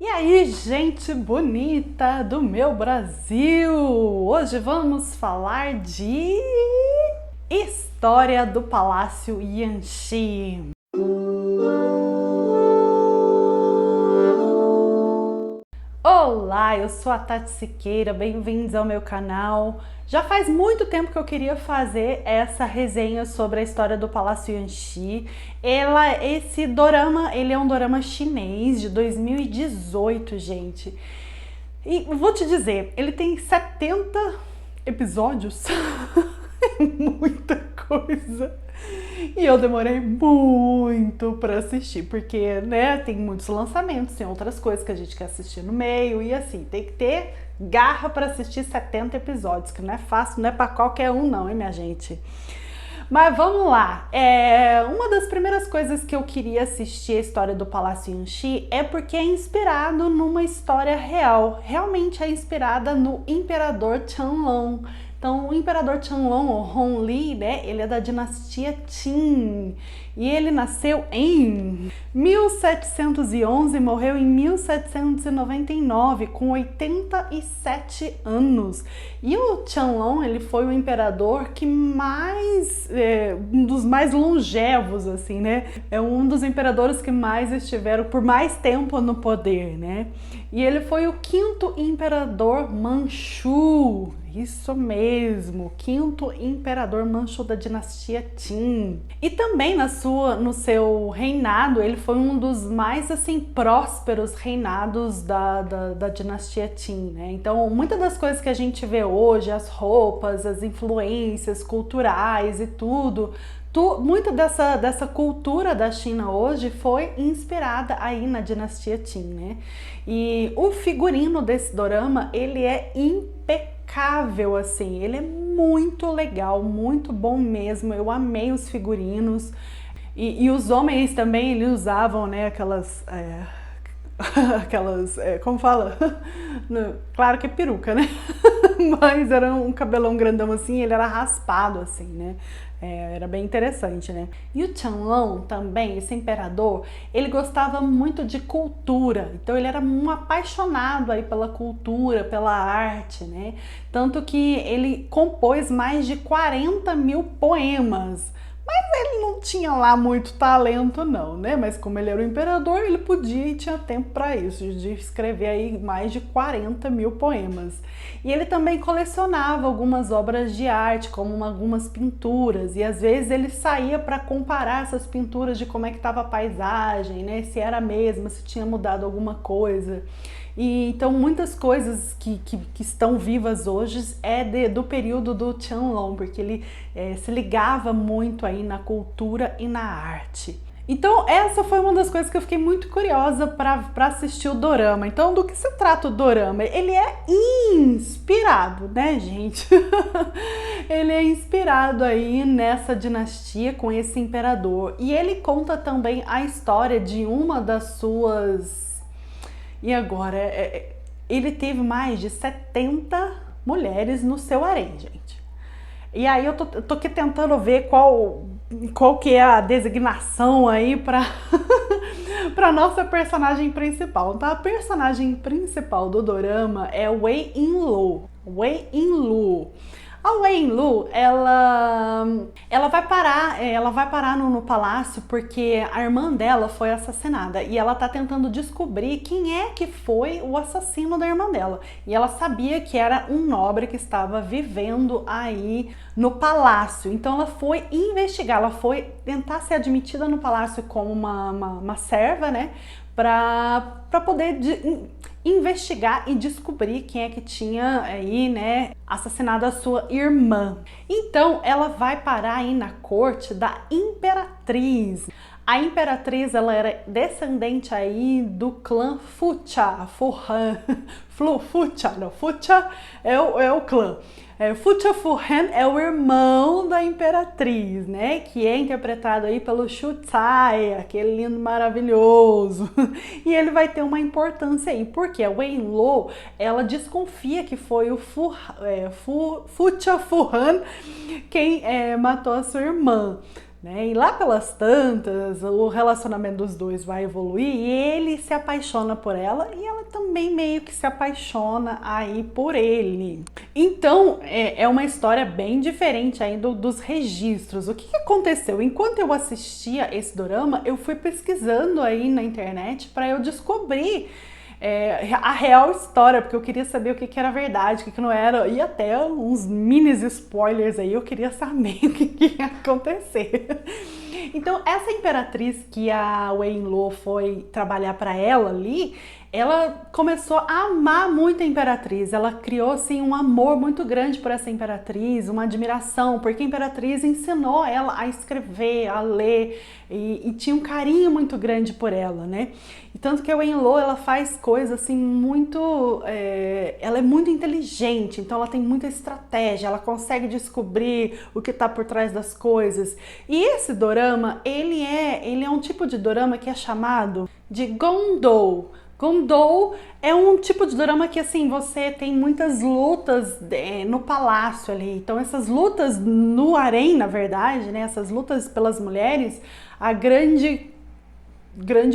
E aí, gente bonita do meu Brasil! Hoje vamos falar de história do Palácio Yanxi. Olá, eu sou a Tati Siqueira, bem-vindos ao meu canal. Já faz muito tempo que eu queria fazer essa resenha sobre a história do Palácio Yanxi. Esse dorama, ele é um dorama chinês de 2018, gente. E vou te dizer, ele tem 70 episódios. É muita coisa. E eu demorei muito para assistir, porque, né, tem muitos lançamentos, tem outras coisas que a gente quer assistir no meio, e assim, tem que ter garra para assistir 70 episódios, que não é fácil, não é para qualquer um não, hein, minha gente? Mas vamos lá, uma das primeiras coisas que eu queria assistir a história do Palácio Yanxi é porque é inspirado numa história real, realmente é inspirada no Imperador Qianlong. Então, o Imperador Qianlong, ou Hongli, né, ele é da dinastia Qin e ele nasceu em 1711 e morreu em 1799, com 87 anos. E o Qianlong, ele foi o imperador que um dos mais longevos, assim, né? É um dos imperadores que mais estiveram por mais tempo no poder, né? E ele foi o quinto imperador Manchu. Isso mesmo, quinto imperador Manchu da dinastia Qin. E também no seu reinado, ele foi um dos mais assim prósperos reinados da dinastia Qin, né? Então, muitas das coisas que a gente vê hoje, as roupas, as influências culturais e tudo, muita dessa cultura da China hoje foi inspirada aí na dinastia Qin, né? E o figurino desse dorama, ele é impecável, assim, ele é muito legal, muito bom mesmo, eu amei os figurinos. E os homens também, eles usavam, né, como fala? Claro que é peruca, né? Mas era um cabelão grandão assim, ele era raspado assim, né? Era bem interessante, né? E o Qianlong também, esse imperador, ele gostava muito de cultura, então ele era um apaixonado aí pela cultura, pela arte, né? Tanto que ele compôs mais de 40 mil poemas. Mas ele não tinha lá muito talento não, né? Mas como ele era o imperador, ele podia e tinha tempo para isso, de escrever aí mais de 40 mil poemas. E ele também colecionava algumas obras de arte, como algumas pinturas, e às vezes ele saía para comparar essas pinturas de como é que estava a paisagem, né? Se era a mesma, se tinha mudado alguma coisa. E então muitas coisas que estão vivas hoje do período do Qianlong, porque ele se ligava muito aí na cultura e na arte. Então essa foi uma das coisas que eu fiquei muito curiosa para assistir o dorama. Então do que se trata o dorama? Ele é inspirado, né, gente? Ele é inspirado aí nessa dinastia com esse imperador. E ele conta também a história de uma das suas... E agora, ele teve mais de 70 mulheres no seu harém, gente. E aí eu tô aqui tentando ver qual que é a designação aí para para nossa personagem principal. Então, a personagem principal do dorama é Wei Yinlu. Wei Yinlu. A Wei Yinlu, ela vai parar no palácio porque a irmã dela foi assassinada e ela tá tentando descobrir quem é que foi o assassino da irmã dela. E ela sabia que era um nobre que estava vivendo aí no palácio. Então ela foi investigar, ela foi tentar ser admitida no palácio como uma serva, né? Para poder investigar e descobrir quem é que tinha aí, né, assassinado a sua irmã. Então ela vai parar aí na corte da imperatriz. A imperatriz, ela era descendente aí do clã Fucha, Fucha é o clã. Fucha Fuhan é o irmão da imperatriz, né? Que é interpretado aí pelo Shu Tsai, aquele lindo maravilhoso. E ele vai ter uma importância aí, porque a Wei Yinlu, ela desconfia que foi o Fucha Fuhan quem matou a sua irmã. né? E lá pelas tantas, o relacionamento dos dois vai evoluir e ele se apaixona por ela e ela também meio que se apaixona aí por ele. Então, é uma história bem diferente aí dos registros. O que aconteceu? Enquanto eu assistia esse dorama, eu fui pesquisando aí na internet para eu descobrir a real história, porque eu queria saber o que era verdade, o que não era, e até uns mini spoilers aí, eu queria saber o que ia acontecer. Então, essa imperatriz que a Wei-in-Lo foi trabalhar para ela ali, ela começou a amar muito a imperatriz, ela criou assim um amor muito grande por essa imperatriz, uma admiração, porque a imperatriz ensinou ela a escrever, a ler e tinha um carinho muito grande por ela, né? E tanto que a Wei-in-Lo, ela faz coisas assim muito, ela é muito inteligente, então ela tem muita estratégia, ela consegue descobrir o que está por trás das coisas. E esse dorama, ele é um tipo de dorama que é chamado de Gondou. Gondou é um tipo de dorama que assim, você tem muitas lutas no palácio ali. Então essas lutas no harém, na verdade, né, essas lutas pelas mulheres, a grande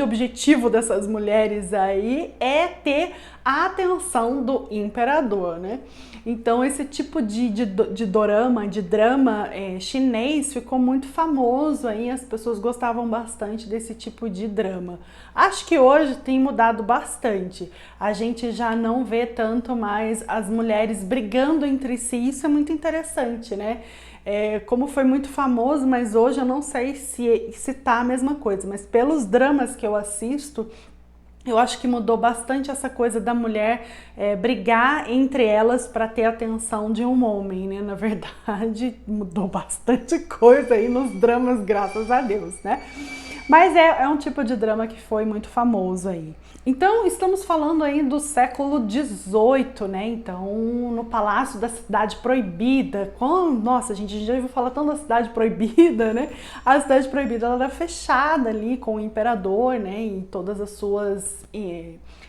objetivo dessas mulheres aí é ter a atenção do imperador, né? Então esse tipo de dorama, de drama chinês ficou muito famoso aí, as pessoas gostavam bastante desse tipo de drama. Acho que hoje tem mudado bastante, a gente já não vê tanto mais as mulheres brigando entre si, isso é muito interessante, né? Como foi muito famoso, mas hoje eu não sei se tá a mesma coisa, mas pelos dramas que eu assisto, eu acho que mudou bastante essa coisa da mulher brigar entre elas para ter a atenção de um homem, né? Na verdade, mudou bastante coisa aí nos dramas, graças a Deus, né? Mas é um tipo de drama que foi muito famoso aí. Então, estamos falando aí do século XVIII, né? Então, no Palácio da Cidade Proibida. Nossa, gente já ouviu falar tanto da Cidade Proibida, né? A Cidade Proibida, ela era fechada ali com o imperador, né? E todas as suas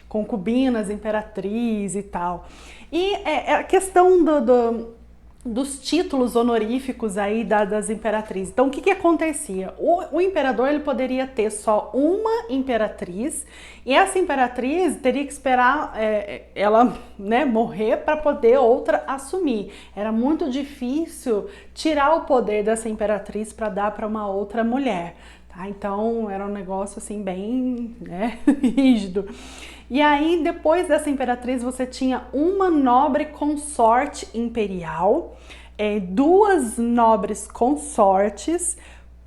concubinas, imperatriz e tal. E a questão dos títulos honoríficos aí das imperatrizes. Então, o que acontecia? O imperador, ele poderia ter só uma imperatriz e essa imperatriz teria que esperar ela, né, morrer para poder outra assumir. Era muito difícil tirar o poder dessa imperatriz para dar para uma outra mulher. Tá? Então, era um negócio assim bem, né, rígido. E aí, depois dessa imperatriz, você tinha uma nobre consorte imperial, 2 nobres consortes,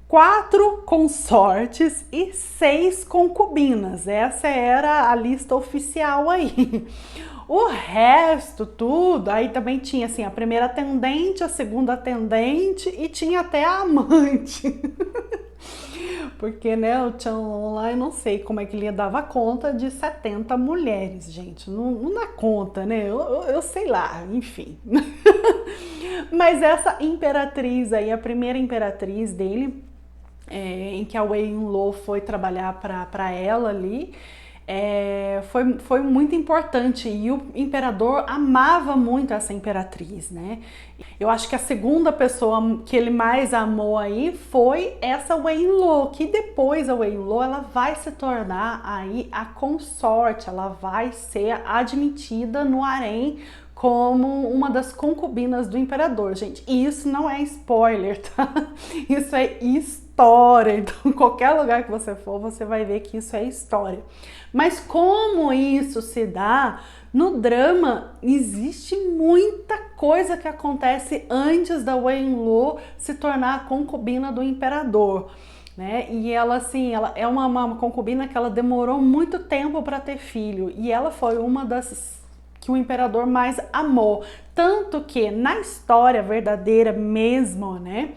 4 consortes e 6 concubinas. Essa era a lista oficial aí. O resto, tudo, aí também tinha assim, a primeira atendente, a segunda atendente e tinha até a amante. Porque, né, o Chanlong lá, eu não sei como é que ele dava conta de 70 mulheres, gente. Não dá conta, né? Eu sei lá, enfim. Mas essa imperatriz aí, a primeira imperatriz dele, em que a Wei-in-Lo foi trabalhar para ela ali, foi muito importante e o imperador amava muito essa imperatriz, né? Eu acho que a segunda pessoa que ele mais amou aí foi essa Wei-in-Lo, que depois a Wei-in-Lo ela vai se tornar aí a consorte, ela vai ser admitida no harém como uma das concubinas do imperador, gente. E isso não é spoiler, tá? Isso é história. Então, qualquer lugar que você for, você vai ver que isso é história. Mas como isso se dá no drama, existe muita coisa que acontece antes da Wei-in-Lo se tornar a concubina do imperador. Né? E ela assim, ela é uma concubina que ela demorou muito tempo para ter filho e ela foi uma das que o imperador mais amou, tanto que na história verdadeira mesmo, né,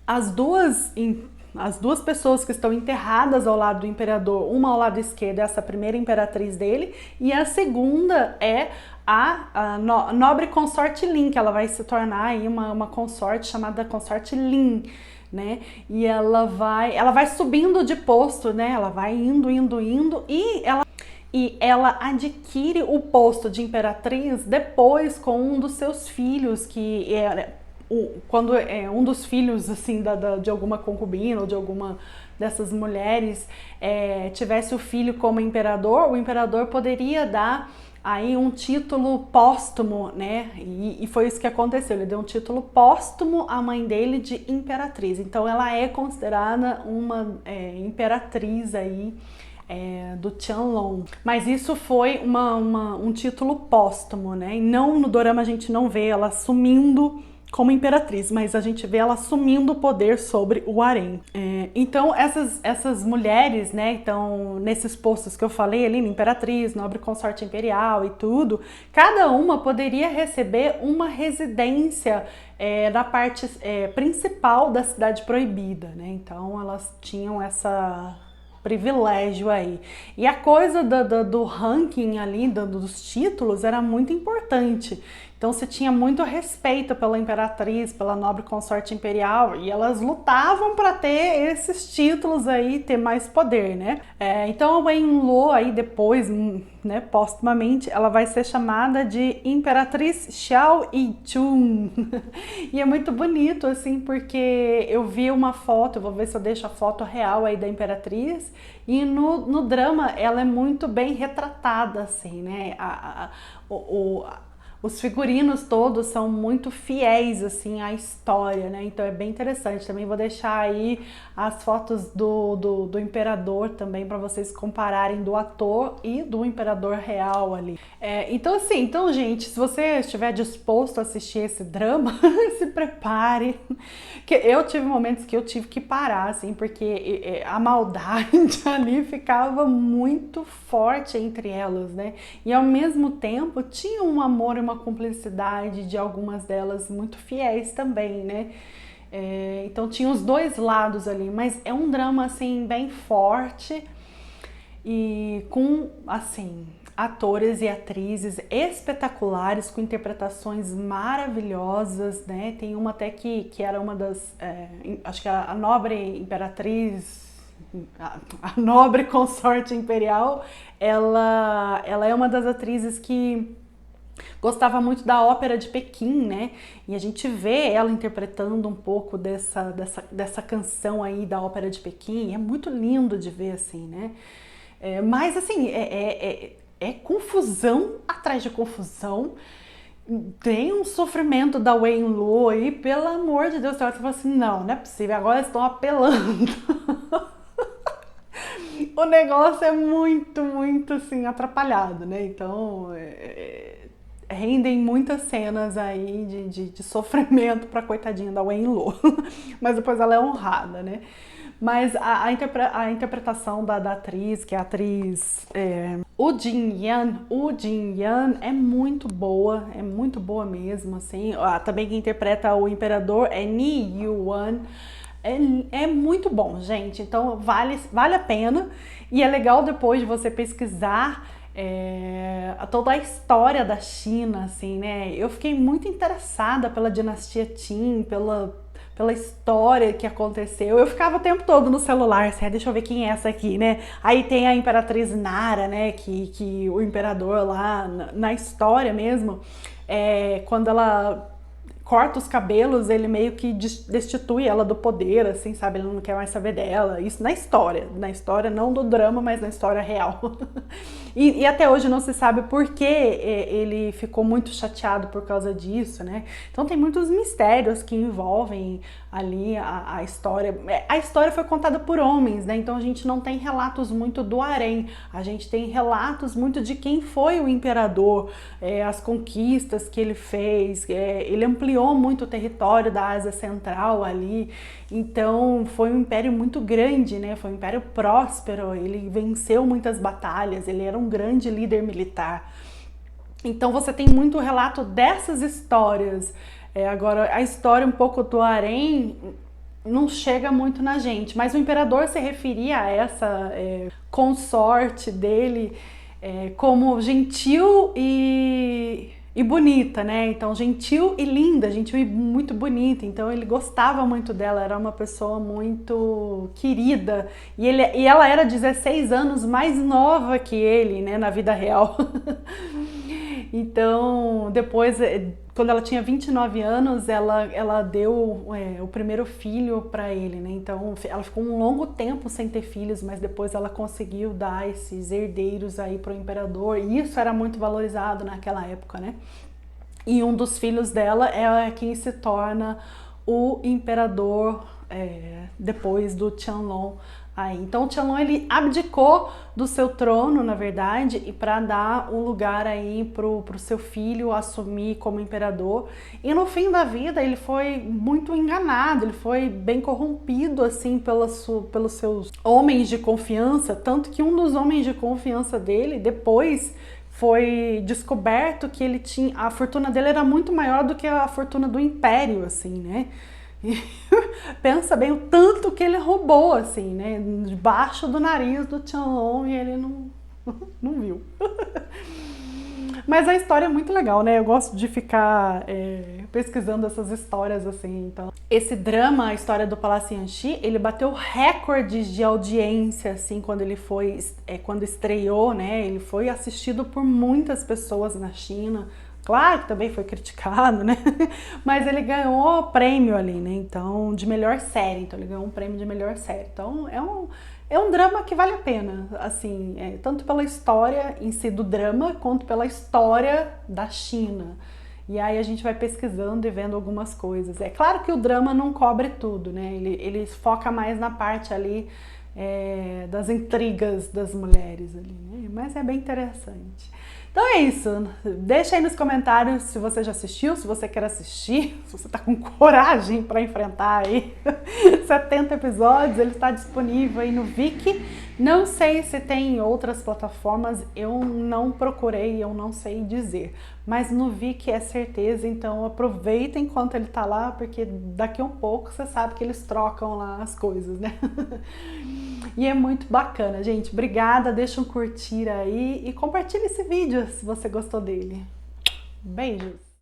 as duas pessoas que estão enterradas ao lado do imperador, uma ao lado esquerdo é essa primeira imperatriz dele e a segunda é a nobre consorte Lin, que ela vai se tornar aí uma consorte chamada consorte Lin, né? E ela vai subindo de posto, né? Ela vai indo e ela adquire o posto de imperatriz depois com um dos seus filhos, que quando um dos filhos assim de alguma concubina ou de alguma dessas mulheres tivesse o filho como imperador, o imperador poderia dar aí um título póstumo, né? E foi isso que aconteceu. Ele deu um título póstumo à mãe dele de imperatriz. Então ela é considerada uma imperatriz aí do Qianlong. Mas isso foi um título póstumo, né? E não no dorama a gente não vê ela assumindo como imperatriz, mas a gente vê ela assumindo o poder sobre o harém. Então essas mulheres, né, então nesses postos que eu falei ali, imperatriz, nobre consorte imperial e tudo, cada uma poderia receber uma residência na parte principal da cidade proibida, né? Então elas tinham essa privilégio aí. E a coisa do ranking ali, dos títulos, era muito importante. Então você tinha muito respeito pela imperatriz, pela nobre consorte imperial, e elas lutavam para ter esses títulos aí, ter mais poder, né? Então a Wenlo aí depois, né, póstumamente, ela vai ser chamada de Imperatriz Xiao Yichun. E é muito bonito, assim, porque eu vi uma foto, eu vou ver se eu deixo a foto real aí da imperatriz, e no drama ela é muito bem retratada, assim, né? Os figurinos todos são muito fiéis, assim, à história, né? Então é bem interessante. Também vou deixar aí as fotos do imperador também para vocês compararem do ator e do imperador real ali. Então assim, gente, se você estiver disposto a assistir esse drama, se prepare. Que eu tive momentos que eu tive que parar, assim, porque a maldade ali ficava muito forte entre elas, né? E ao mesmo tempo tinha um amor e uma cumplicidade de algumas delas muito fiéis também, né? Então tinha os dois lados ali, mas é um drama assim bem forte e com assim atores e atrizes espetaculares, com interpretações maravilhosas, né? Tem uma até que era uma das, acho que a nobre imperatriz, a nobre consorte imperial, ela é uma das atrizes que gostava muito da ópera de Pequim, né? E a gente vê ela interpretando um pouco dessa canção aí da ópera de Pequim. É muito lindo de ver, assim, né? Mas, assim, é confusão atrás de confusão. Tem um sofrimento da Wenlo aí, pelo amor de Deus. Você fala assim, não é possível, agora estão apelando. O negócio é muito, muito, assim, atrapalhado, né? Então, rendem muitas cenas aí de sofrimento pra coitadinha da Wenlo. Mas depois ela é honrada, né? Mas a interpretação da atriz, que é a atriz Woo Jin-yan é muito boa mesmo, assim. Também quem interpreta o imperador é Ni Yuan. É muito bom, gente, então vale a pena, e é legal depois de você pesquisar toda a história da China, assim, né? Eu fiquei muito interessada pela dinastia Qin, pela história que aconteceu. Eu ficava o tempo todo no celular, assim, deixa eu ver quem é essa aqui, né? Aí tem a imperatriz Nara, né, que o imperador lá, na história mesmo, quando ela corta os cabelos, ele meio que destitui ela do poder, assim, sabe? Ele não quer mais saber dela. Isso na história não do drama, mas na história real. E até hoje não se sabe por que ele ficou muito chateado por causa disso, né? Então tem muitos mistérios que envolvem ali a história. A história foi contada por homens, né? Então a gente não tem relatos muito do harém, a gente tem relatos muito de quem foi o imperador, as conquistas que ele fez, ele ampliou muito o território da Ásia Central ali, então foi um império muito grande, né? Foi um império próspero, ele venceu muitas batalhas, ele era um grande líder militar. Então você tem muito relato dessas histórias. Agora, a história um pouco do harém não chega muito na gente, mas o imperador se referia a essa consorte dele como gentil e bonita, né? Então, gentil e linda, gentil e muito bonita. Então, ele gostava muito dela, era uma pessoa muito querida. E ela era 16 anos mais nova que ele, né, na vida real. Então, depois, quando ela tinha 29 anos, ela deu o primeiro filho para ele, né? Então, ela ficou um longo tempo sem ter filhos, mas depois ela conseguiu dar esses herdeiros aí pro imperador, e isso era muito valorizado naquela época, né? E um dos filhos dela é quem se torna o imperador depois do Qianlong. Aí, então o Qianlong ele abdicou do seu trono, na verdade, e para dar um lugar aí pro seu filho assumir como imperador. E no fim da vida ele foi muito enganado, ele foi bem corrompido assim pelos seus homens de confiança, tanto que um dos homens de confiança dele depois foi descoberto que ele tinha, a fortuna dele era muito maior do que a fortuna do império, assim, né? E pensa bem o tanto que ele roubou, assim, né? Debaixo do nariz do Qianlong e ele não viu. Mas a história é muito legal, né? Eu gosto de ficar pesquisando essas histórias assim. Então, esse drama, a história do Palácio Yanxi, ele bateu recordes de audiência assim quando ele foi, quando estreou, né? Ele foi assistido por muitas pessoas na China. Claro que também foi criticado, né? Mas ele ganhou prêmio ali, né? Então, de melhor série. Então, ele ganhou um prêmio de melhor série. Então, é um drama que vale a pena, assim, tanto pela história em si do drama, quanto pela história da China. E aí a gente vai pesquisando e vendo algumas coisas. É claro que o drama não cobre tudo, né? Ele foca mais na parte ali das intrigas das mulheres ali, né? Mas é bem interessante. Então é isso, deixa aí nos comentários se você já assistiu, se você quer assistir, se você tá com coragem para enfrentar aí 70 episódios, ele está disponível aí no Viki. Não sei se tem em outras plataformas, eu não procurei, eu não sei dizer, mas no Viki é certeza, então aproveita enquanto ele tá lá, porque daqui a um pouco você sabe que eles trocam lá as coisas, né? E é muito bacana, gente. Obrigada, deixa um curtir aí e compartilha esse vídeo se você gostou dele. Beijos!